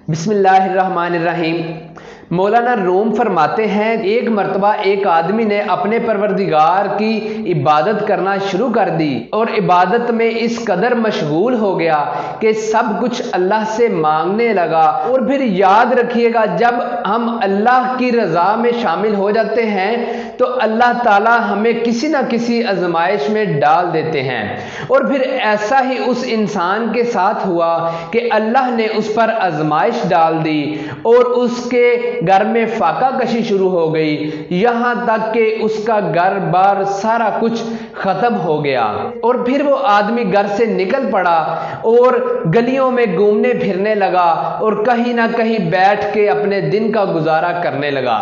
बिस्मिल्लाहिर्रहमानिर्रहीम। मौलाना रूम फरमाते हैं, एक मर्तबा एक आदमी ने अपने परवरदिगार की इबादत करना शुरू कर दी और इबादत में इस कदर मशगूल हो गया कि सब कुछ अल्लाह से मांगने लगा। और फिर याद रखिएगा, जब हम अल्लाह की रज़ा में शामिल हो जाते हैं तो अल्लाह ताला हमें किसी ना किसी आजमाइश में डाल देते हैं। और फिर ऐसा ही उस इंसान के साथ हुआ कि अल्लाह ने उस पर आजमाइश डाल दी और उसके घर में फाका कशी शुरू हो गई, यहां तक कि उसका घर बार सारा कुछ खत्म हो गया। और फिर वो आदमी घर से निकल पड़ा और गलियों में घूमने फिरने लगा और कहीं ना कहीं बैठ के अपने दिन का गुजारा करने लगा।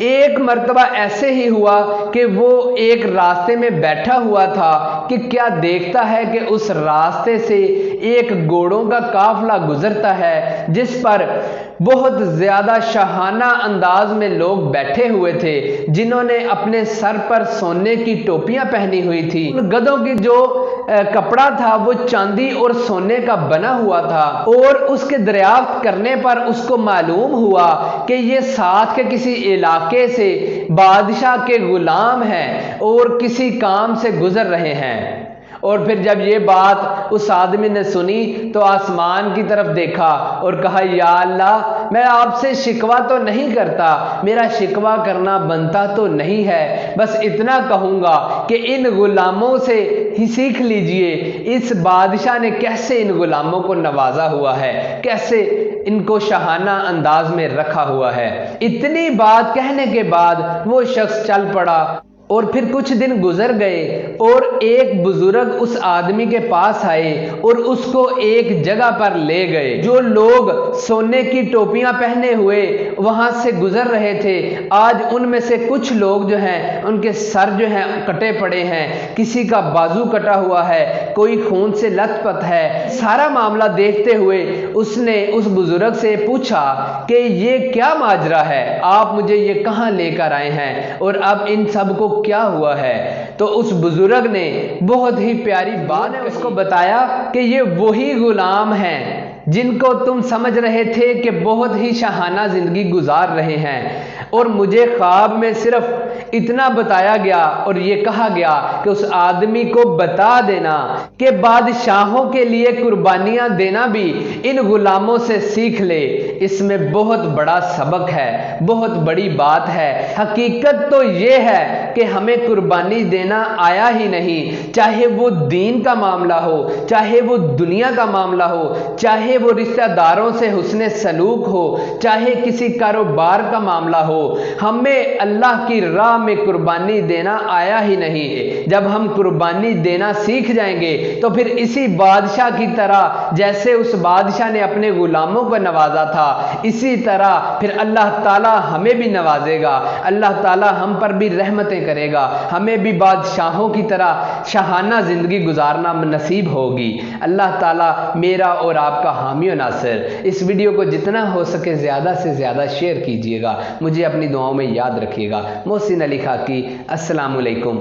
एक मर्तबा ऐसे ही हुआ कि वो एक रास्ते में बैठा हुआ था कि क्या देखता है कि उस रास्ते से एक घोड़ों का काफिला गुजरता है जिस पर बहुत ज्यादा शाहाना अंदाज में लोग बैठे हुए थे, जिन्होंने अपने सर पर सोने की टोपियां पहनी हुई थी। उन गधों की जो कपड़ा था वो चांदी और सोने का बना हुआ था। और उसके दरियाफ्त करने पर उसको मालूम हुआ कि ये साथ के किसी इलाके से बादशाह के गुलाम हैं और किसी काम से गुजर रहे हैं। और फिर जब ये बात उस आदमी ने सुनी तो आसमान की तरफ देखा और कहा, या अल्लाह, मैं आपसे शिकवा तो नहीं करता, मेरा शिकवा करना बनता तो नहीं है, बस इतना कहूँगा कि इन गुलामों से ही सीख लीजिए इस बादशाह ने कैसे इन गुलामों को नवाजा हुआ है, कैसे इनको शाहाना अंदाज में रखा हुआ है। इतनी बात कहने के बाद वो शख्स चल पड़ा। और फिर कुछ दिन गुजर गए और एक बुजुर्ग उस आदमी के पास आए और उसको एक जगह पर ले गए। जो लोग सोने की टोपियां पहने हुए वहां से गुजर रहे थे, आज उनमें से कुछ लोग जो हैं उनके सर जो हैं कटे पड़े हैं, किसी का बाजू कटा हुआ है, कोई खून से लथपथ है। सारा मामला देखते हुए उसने उस बुजुर्ग से पूछा कि ये क्या माजरा है, आप मुझे ये कहां लेकर आए हैं और अब इन सब को क्या हुआ है। तो उस बुजुर्ग ने बहुत ही प्यारी बात उसको बताया कि ये वही गुलाम हैं जिनको तुम समझ रहे थे कि बहुत ही शाहाना जिंदगी गुजार रहे हैं, और मुझे ख्वाब में सिर्फ इतना बताया गया और ये कहा गया कि उस आदमी को बता देना कि बादशाहों के लिए कुर्बानियां देना भी इन गुलामों से सीख ले। इसमें बहुत बड़ा सबक है, बहुत बड़ी बात है। हकीकत तो ये है कि हमें कुर्बानी देना आया ही नहीं, चाहे वो दीन का मामला हो, चाहे वो दुनिया का मामला हो, चाहे वो रिश्तेदारों से हुस्ने सलूक हो, चाहे किसी कारोबार का मामला हो, हमें अल्लाह की राह में कुर्बानी देना आया ही नहीं। जब हम कुर्बानी देना सीख जाएंगे तो फिर इसी बादशाह की तरह, जैसे उस बादशाह ने अपने गुलामों को नवाजा था, इसी तरह फिर अल्लाह ताला हमें भी नवाजेगा, अल्लाह ताला हम पर भी रहमतें करेगा, हमें भी बादशाहों की तरह शाहाना जिंदगी गुजारना नसीब होगी। अल्लाह ताला मेरा और आपका हामी और नासिर। इस वीडियो को जितना हो सके ज़्यादा से ज़्यादा शेयर कीजिएगा, मुझे अपनी दुआओं में याद रखिएगा। मोहसिन अली खाकी, अस्सलाम वालेकुम।